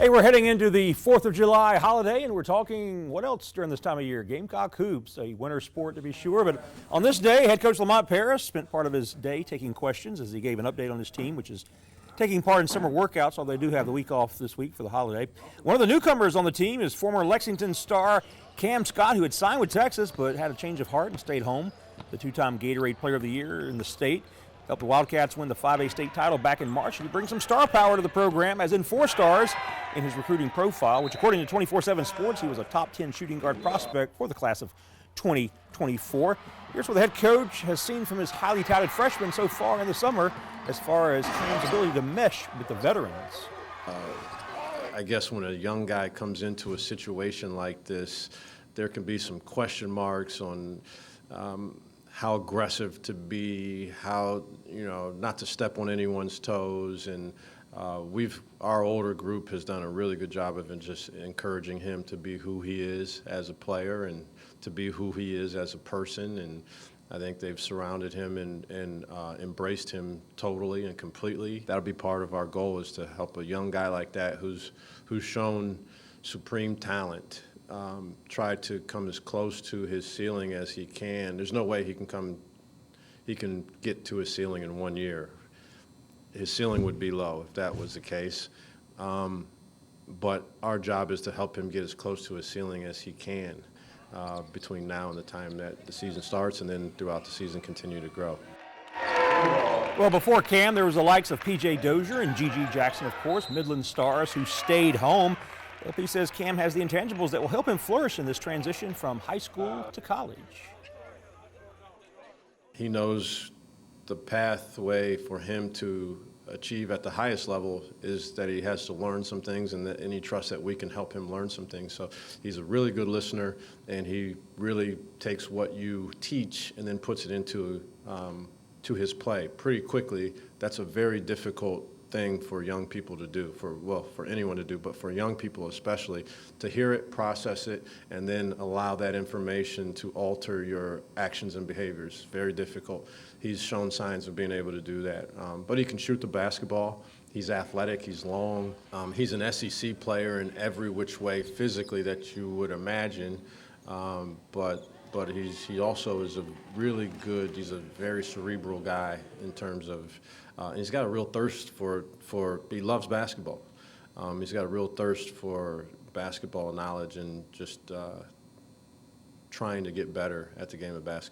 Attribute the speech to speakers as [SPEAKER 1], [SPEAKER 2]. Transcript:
[SPEAKER 1] Hey, we're heading into the 4th of July holiday, and we're talking what else during this time of year? Gamecock hoops, a winter sport to be sure. But on this day, head coach Lamont Paris spent part of his day taking questions as he gave an update on his team, which is taking part in summer workouts, although they do have the week off this week for the holiday. One of the newcomers on the team is former Lexington star Cam Scott, who had signed with Texas but had a change of heart and stayed home. The two-time Gatorade Player of the Year in the state. Helped the Wildcats win the 5A state title back in March. And he brings some star power to the program, as in 4 stars in his recruiting profile, which according to 24/7 Sports, he was a top 10 shooting guard prospect for the class of 2024. Here's what the head coach has seen from his highly touted freshmen so far in the summer as far as Cam's ability to mesh with the veterans.
[SPEAKER 2] I guess when a young guy comes into a situation like this, there can be some question marks on how aggressive to be, how, not to step on anyone's toes. And our older group has done a really good job of just encouraging him to be who he is as a player and to be who he is as a person. And I think they've surrounded him and embraced him totally and completely. That'll be part of our goal, is to help a young guy like that who's shown supreme talent try to come as close to his ceiling as he can. There's no way he can get to his ceiling in 1 year. His ceiling would be low if that was the case. But our job is to help him get as close to his ceiling as he can between now and the time that the season starts, and then throughout the season continue to grow.
[SPEAKER 1] Well, before Cam, there was the likes of P.J. Dozier and G.G. Jackson, of course, Midland stars who stayed home. LP says Cam has the intangibles that will help him flourish in this transition from high school to college.
[SPEAKER 2] He knows the pathway for him to achieve at the highest level is that he has to learn some things, and he trusts that we can help him learn some things. So he's a really good listener, and he really takes what you teach and then puts it into to his play pretty quickly. That's a very difficult thing for young people to do, for anyone to do, but for young people especially, to hear it, process it, and then allow that information to alter your actions and behaviors. Very difficult. He's shown signs of being able to do that. But he can shoot the basketball. He's athletic, he's long. He's an SEC player in every which way physically that you would imagine, but he also is he's a very cerebral guy in terms of, and he's got a real thirst he loves basketball. He's got a real thirst for basketball knowledge and just trying to get better at the game of basketball.